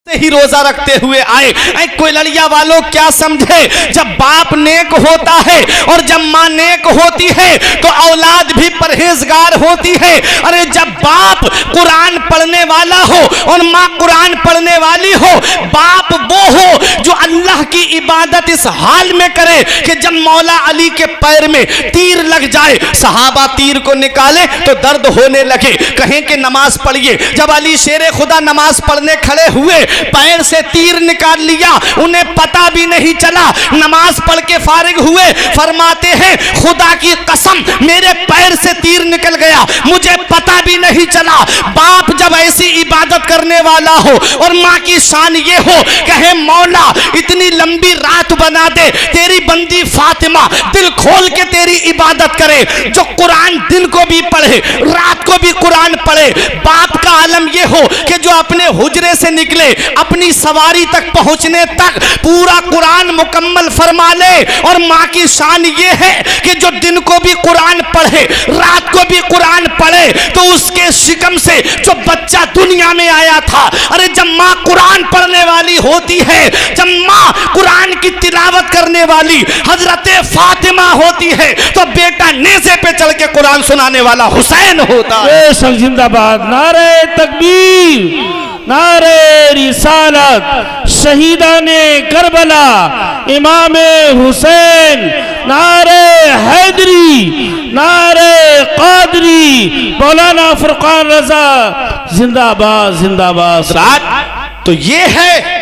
से ही रोजा रखते हुए आए। कोई लड़िया वालों क्या समझे, जब बाप नेक होता है और जब माँ नेक होती है तो औलाद भी परहेजगार होती है। अरे जब बाप कुरान पढ़ने वाला हो और माँ कुरान पढ़ने वाली हो, बाप वो हो जो अल्लाह की इबादत इस हाल में करे कि जब मौला अली के पैर में तीर लग जाए, सहाबा तीर को निकाले तो दर्द होने लगे, कहें कि नमाज पढ़िए। जब अली शेरे खुदा नमाज पढ़ने खड़े हुए, पैर से तीर निकाल लिया, उन्हें पता भी नहीं चला। नमाज पढ़ के फारिग हुए, फरमाते हैं खुदा की कसम मेरे पैर से तीर निकल गया, मुझे पता भी नहीं चला। बाप जब ऐसी इबादत करने वाला हो और माँ की शान ये हो, कहे मौला इतनी लंबी रात बना दे, तेरी बंदी फातिमा दिल खोल के तेरी इबादत करे, जो कुरान दिन को भी पढ़े रात को भी कुरान पढ़े। बाप का आलम ये हो कि जो अपने हुजरे से निकले अपनी सवारी तक पहुंचने तक पूरा कुरान मुकम्मल फरमा ले। और माँ की शान ये है कि जो दिन को भी कुरान पढ़े रात को भी कुरान पढ़े, तो उसके शिकम से जो बच्चा दुनिया में आया था, अरे जब माँ कुरान पढ़ने वाली होती है, जब माँ कुरान की तिलावत करने वाली हजरत फातिमा होती है, तो बेटा नेज़े पे चढ़ के कुरान सुनाने वाला हुसैन होता है। जिंदाबाद, नारे तकबीर, नारे रिसालत, शहीदाने करबला, इमामे हुसैन, नारे हैदरी, नारे कादरी, मौलाना फुरकान रजा, जिंदाबाद जिंदाबाद। तो ये है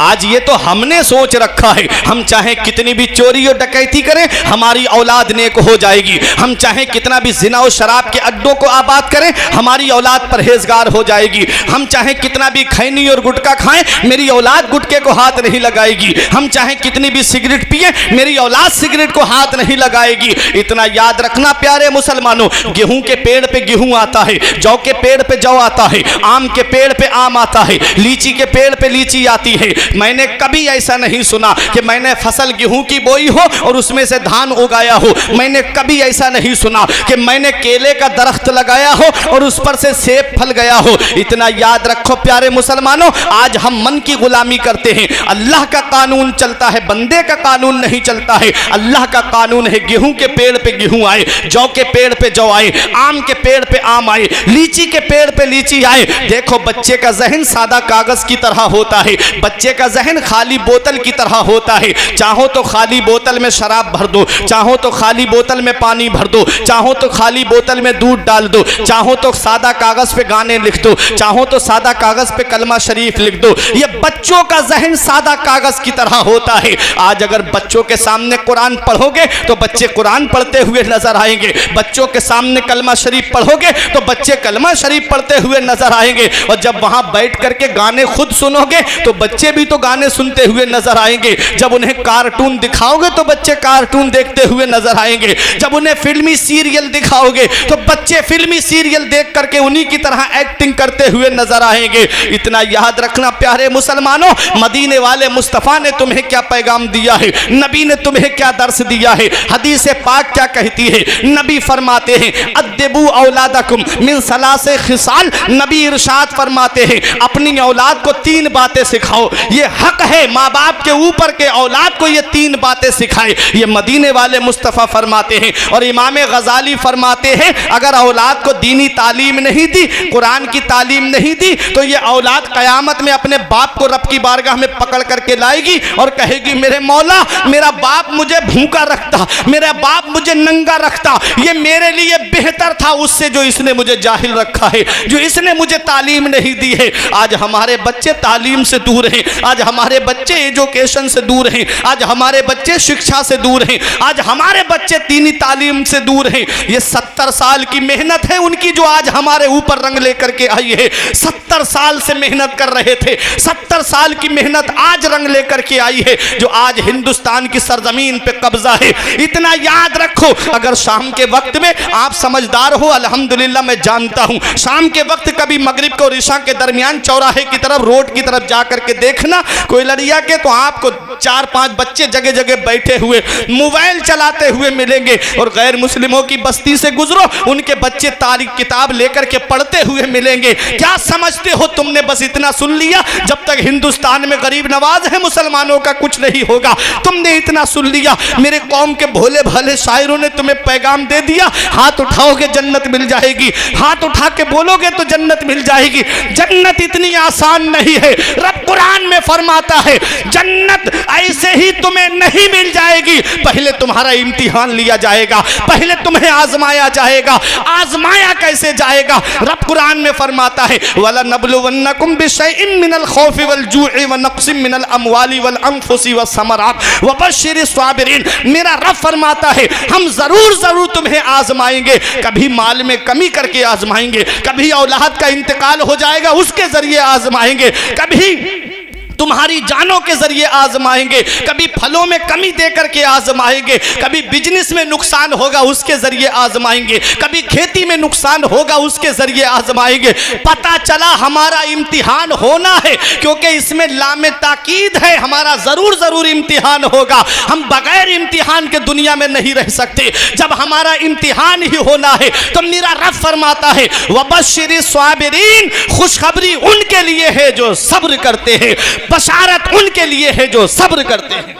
आज, ये तो हमने सोच रखा है, हम चाहे कितनी भी चोरी और डकैती करें हमारी औलाद नेक हो जाएगी, हम चाहे कितना भी जिना और शराब के अड्डों को आबाद करें हमारी औलाद परहेजगार हो जाएगी, हम चाहे कितना भी खैनी और गुटखा खाएं मेरी औलाद गुटखे को हाथ नहीं लगाएगी, हम चाहे कितनी भी सिगरेट पिए मेरी औलाद सिगरेट को हाथ नहीं लगाएगी। इतना याद रखना प्यारे मुसलमानों, गेहूं के पेड़ पे गेहूं आता है, जौ के पेड़ पे जौ आता है, आम के पेड़ पे आम आता है, लीची के पेड़ पे लीची आती है। मैंने कभी ऐसा नहीं सुना कि मैंने फसल गेहूं की बोई हो और उसमें से धान उगाया हो, मैंने कभी ऐसा नहीं सुना कि मैंने केले का दरख्त लगाया हो और उस पर से सेब फल गया हो। इतना याद रखो प्यारे मुसलमानों, आज हम मन की गुलामी करते हैं, अल्लाह का कानून चलता है, बंदे का कानून नहीं चलता है। अल्लाह का कानून है गेहूं के पेड़ पे गेहूं आए, जौ के पेड़ पे जौ आए, आम के पेड़ पे आम आए, लीची के पेड़ पे लीची आए। देखो बच्चे का जहन सादा कागज की तरह होता है, बच्चे का जहन खाली बोतल की तरह होता है, चाहो तो खाली बोतल में शराब भर दो, चाहो तो खाली बोतल में पानी भर दो, चाहो तो खाली बोतल में दूध डाल दो, चाहो तो सादा कागज पे गाने लिख दो, चाहो तो सादा कागज पे कलमा शरीफ लिख दो। ये बच्चों का जहन सादा कागज की तरह होता है। आज अगर बच्चों के सामने कुरान पढ़ोगे तो बच्चे कुरान पढ़ते हुए नजर आएंगे, बच्चों के सामने कलमा शरीफ पढ़ोगे तो बच्चे कलमा शरीफ पढ़ते हुए नजर आएंगे, और जब वहां बैठ करके गाने खुद सुनोगे तो बच्चे भी तो गाने सुनते हुए नजर आएंगे, जब उन्हें कार्टून दिखाओगे तो बच्चे कार्टून देखते हुए नजर आएंगे, जब उन्हें फिल्मी सीरियल दिखाओगे तो बच्चे फिल्मी सीरियल देख करके उन्हीं की तरह एक्टिंग करते हुए नजर आएंगे। इतना याद रखना प्यारे मुसलमानों, मदीने वाले मुस्तफा ने तुम्हें क्या पैगाम दिया है, नबी ने तुम्हें क्या दर्स दिया है। हदीस पाक क्या कहती है, नबी फरमाते हैं अद्दिबू औलादकुम मिन सलासे खिसाल, नबी इरशाद फरमाते हैं अपनी औलाद को 3 बातें सिखाओ, ये हक है माँ बाप के ऊपर के औलाद को ये 3 बातें सिखाए। ये मदीने वाले मुस्तफ़ा फरमाते हैं। और इमाम गजाली फरमाते हैं अगर औलाद को दीनी तालीम नहीं दी, कुरान की तालीम नहीं दी, तो ये औलाद क़यामत में अपने बाप को रब की बारगाह में पकड़ करके लाएगी और कहेगी मेरे मौला मेरा बाप मुझे भूखा रखता, मेरा बाप मुझे नंगा रखता, ये मेरे लिए बेहतर था उससे जो इसने मुझे जाहिल रखा है, जो इसने मुझे तालीम नहीं दी है। आज हमारे बच्चे तालीम से दूर हैं, आज हमारे बच्चे एजुकेशन से दूर हैं, आज हमारे बच्चे शिक्षा से दूर हैं, आज हमारे बच्चे दीनी तालीम से दूर हैं। ये 70 साल की मेहनत है उनकी जो आज हमारे ऊपर रंग लेकर के आई है। 70 साल से मेहनत कर रहे थे, 70 साल की मेहनत आज रंग लेकर के आई है, जो आज हिंदुस्तान की सरजमीन पे कब्जा है। इतना याद रखो, अगर शाम के वक्त में आप समझदार हो, अल्हम्दुलिल्लाह मैं जानता हूँ, शाम के वक्त कभी मगरिब को और इशा के दरमियान चौराहे की तरफ रोड की तरफ जा करके देखना कोई लड़िया के, तो आपको 4-5 बच्चे जगह जगह बैठे हुए मोबाइल चलाते हुए मिलेंगे, और गैर मुस्लिमों की बस्ती से गुजरो, उनके बच्चे तारीख किताब लेकर के पढ़ते हुए मिलेंगे। क्या समझते हो तुमने बस इतना सुन लिया, जब तक हिंदुस्तान में गरीब नवाज है मुसलमानों का कुछ नहीं होगा, तुमने इतना सुन लिया। मेरे कौम के भोले भाले शायरों ने तुम्हें पैगाम दे दिया, हाथ उठाओगे जन्नत मिल जाएगी, हाथ उठा के बोलोगे तो जन्नत मिल जाएगी। जन्नत इतनी आसान नहीं है। रब कुरान में फरमाता है जन्नत ऐसे ही तुम्हें नहीं मिल जाएगी, पहले तुम्हारा इम्तिहान लिया जाएगा, पहले तुम्हें आजमाया जाएगा। आजमाया कैसे जाएगा? रब कुरान में फरमाता है वला नबलुवन्नकुम बिशैइन मिनल खौफि वल जूइ व नक्सिम मिनल अमवाली वल अनफुसि वस समरात व बश्शिरिस साबिरीन। मेरा रब फरमाता है हम जरूर जरूर तुम्हें आजमाएंगे, कभी माल में कमी करके आजमाएंगे, कभी औलाद का इंतकाल हो जाएगा उसके जरिए आजमाएंगे, कभी तुम्हारी जानों के जरिए आजमाएंगे, कभी फलों में कमी देकर के आजमाएंगे, कभी बिजनेस में नुकसान होगा उसके जरिए आजमाएंगे, कभी खेती में नुकसान होगा उसके जरिए आजमाएंगे। पता चला हमारा इम्तिहान होना है, क्योंकि इसमें लामे ताकीद है, हमारा जरूर जरूर इम्तिहान होगा। हम बगैर इम्तिहान के दुनिया में नहीं रह सकते। जब हमारा इम्तिहान ही होना है तो मेरा रब फरमाता है वबश्शिरिस साबिरीन, खुशखबरी उनके लिए है जो सब्र करते हैं, बशारत उनके लिए है जो सब्र करते हैं।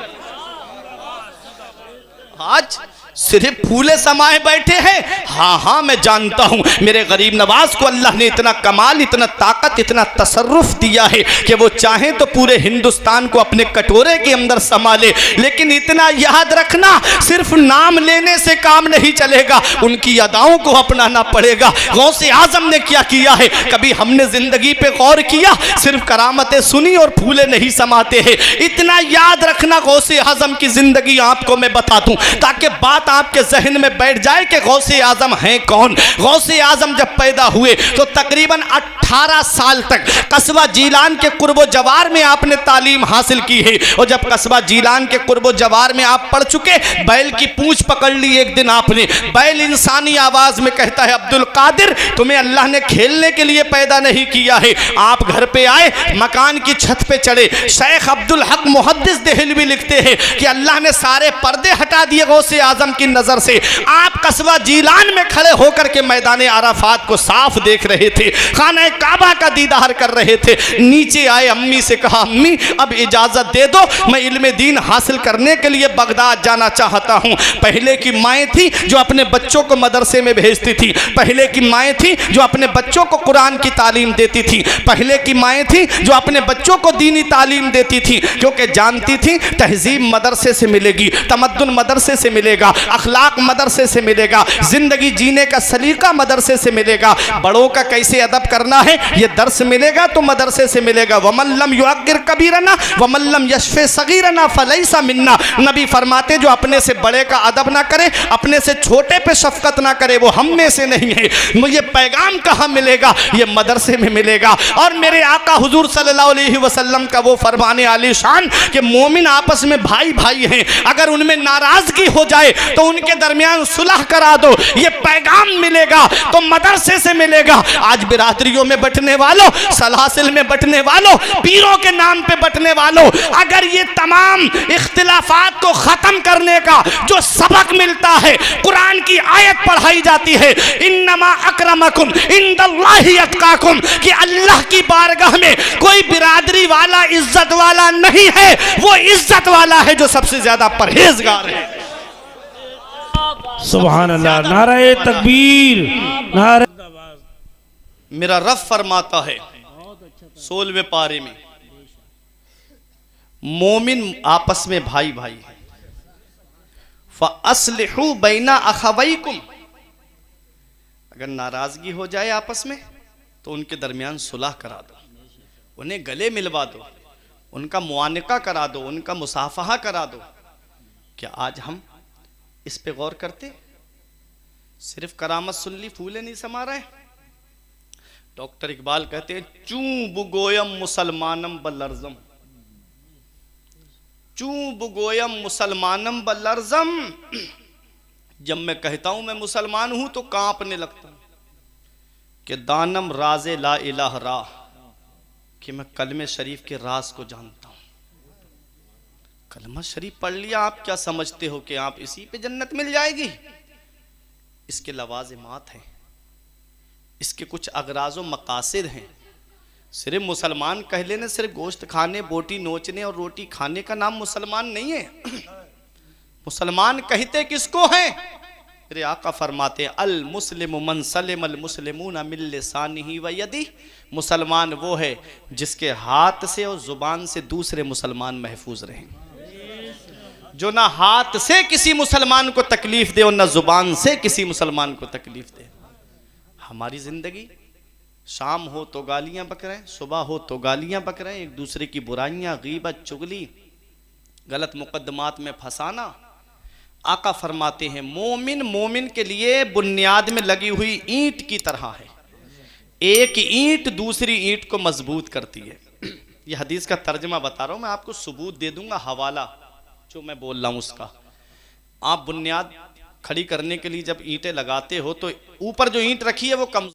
आज सिर्फ फूले समाये बैठे हैं। हाँ हाँ मैं जानता हूँ मेरे गरीब नवाज को अल्लाह ने इतना कमाल, इतना ताकत, इतना तसर्रुफ दिया है कि वो चाहे तो पूरे हिंदुस्तान को अपने कटोरे के अंदर संभाले। लेकिन इतना याद रखना, सिर्फ नाम लेने से काम नहीं चलेगा, उनकी अदाओं को अपनाना पड़ेगा। गौसे आजम ने क्या किया है, कभी हमने जिंदगी पे गौर किया? सिर्फ करामतें सुनी और फूले नहीं समाते हैं। इतना याद रखना, गौसे आजम की जिंदगी आपको मैं बता दूं ताकि बात आपके जहन में बैठ जाए कि गौसे आजम हैं कौन। गौसे आजम जब पैदा हुए तो तकरीबन 18 साल तक कस्बा जीलान के कुर्बो जवार में आपने तालीम हासिल की है। और जब कस्बा जीलान के कुर्बो जवार में आप पढ़ चुके, बैल की पूंछ पकड़ ली एक दिन आपने। बैल इंसानी आवाज में कहता है अब्दुल कादिर तुम्हें अल्लाह ने खेलने के लिए पैदा नहीं किया है। आप घर पे आए, मकान की छत पे चढ़े। शेख अब्दुल हक मुहद्दिस देहलवी लिखते हैं कि अल्लाह ने सारे पर्दे हटा दिए गौसे आजम की नजर से। आप कस्बा जीलान में खड़े होकर के मैदान अराफात को साफ देख रहे थे, खाना काबा का दीदार कर रहे थे। नीचे आए, अम्मी से कहा अम्मी अब इजाजत दे दो, मैं इल्म दीन हासिल करने के लिए बगदाद जाना चाहता हूं। पहले की माएँ थी जो अपने बच्चों को मदरसे में भेजती थी, पहले की माएँ थी जो अपने बच्चों को कुरान की तालीम देती थी, पहले की माएँ थी जो अपने बच्चों को दीनी तालीम देती थी, क्योंकि जानती थी तहजीब मदरसे से मिलेगी, तमद्दुन मदरसे से मिलेगा, अखलाक मदरसे से मिलेगा, जिंदगी जीने का सलीका मदरसे से मिलेगा, बड़ों का कैसे अदब करना है ये दर्स मिलेगा तो मदरसे से मिलेगा। वमल्लम युअक्किर कबीरना वमल्लम यशफे सगीरना फलैसा मिन्ना। नबी फरमाते जो अपने से बड़े का अदब ना करे, अपने से छोटे पे शफकत ना करे, वो हम में से नहीं है। मुझे पैगाम कहाँ मिलेगा? ये मदरसे में मिलेगा। और मेरे आका हुजूर सल्लल्लाहु अलैहि वसल्लम का वो फरमाने आली शान कि मोमिन आपस में भाई भाई हैं, अगर उनमें नाराजगी हो जाए तो उनके दरमियान सुलह करा दो। ये पैगाम मिलेगा तो मदरसे से मिलेगा। आज बिरादरियों में बंटने वालों, सलासिल में बंटने वालों, पीरों के नाम पे बंटने वालों, अगर ये तमाम इख्तिलाफात को खत्म करने का जो सबक मिलता है, कुरान की आयत पढ़ाई जाती है इन्नमा अक्रमकुम इंदल्लाहि अत्काकुम, कि अल्लाह की बारगाह में कोई बिरादरी वाला इज्जत वाला नहीं है, वो इज्जत वाला है जो सबसे ज्यादा परहेजगार है। सुभान अल्लाह, नारे तकबीर, नारे। मेरा रब फरमाता है 16वें पारे में मोमिन आपस में भाई भाई है। फअस्लिहू बैना अखवैकुम, अगर नाराजगी हो जाए आपस में तो उनके दरमियान सुलह करा दो, उन्हें गले मिलवा दो, उनका मुआनका करा दो, उनका मुसाफहा करा दो। क्या आज हम इस पे गौर करते? सिर्फ करामत सुन ली, फूले नहीं समा रहे। डॉक्टर इकबाल कहते हैं चूं बुगोयम मुसलमानम बलर्जम, चूं बुगोयम मुसलमानम बलर्जम। जब मैं कहता हूं मैं मुसलमान हूं तो कांपने लगता हूं कि दानम राजे ला इलाह रा, कि मैं कलमे शरीफ के राज को जानता हूं। कलमा शरीफ पढ़ लिया, आप क्या समझते हो कि आप इसी पे जन्नत मिल जाएगी? इसके लवाज़िमात हैं, इसके कुछ अगराज़ मकासिद हैं। सिर्फ मुसलमान कह लेने, सिर्फ गोश्त खाने, बोटी नोचने और रोटी खाने का नाम मुसलमान नहीं है। मुसलमान कहते किसको हैं? मेरे आका फरमाते अल मुस्लिम मन सलिम अल मुस्लिमून मिन लिसानिही व यदिही। मुसलमान वो है जिसके हाथ से और जुबान से दूसरे मुसलमान महफूज रहें, जो ना हाथ से किसी मुसलमान को तकलीफ दे और ना जुबान से किसी मुसलमान को तकलीफ दे। हमारी जिंदगी शाम हो तो गालियां बक रहे हैं, सुबह हो तो गालियां बक रहे हैं, एक दूसरे की बुराइयां, गीबत, चुगली, गलत मुकद्दमात में फंसाना। आका फरमाते हैं मोमिन मोमिन के लिए बुनियाद में लगी हुई ईंट की तरह है, एक ईंट दूसरी ईंट को मजबूत करती है। यह हदीस का तर्जमा बता रहा हूं, मैं आपको सबूत दे दूंगा, हवाला जो मैं बोल रहा हूं उसका। आप बुनियाद खड़ी करने के लिए जब ईंटें लगाते हो तो ऊपर जो ईंट रखी है वो कम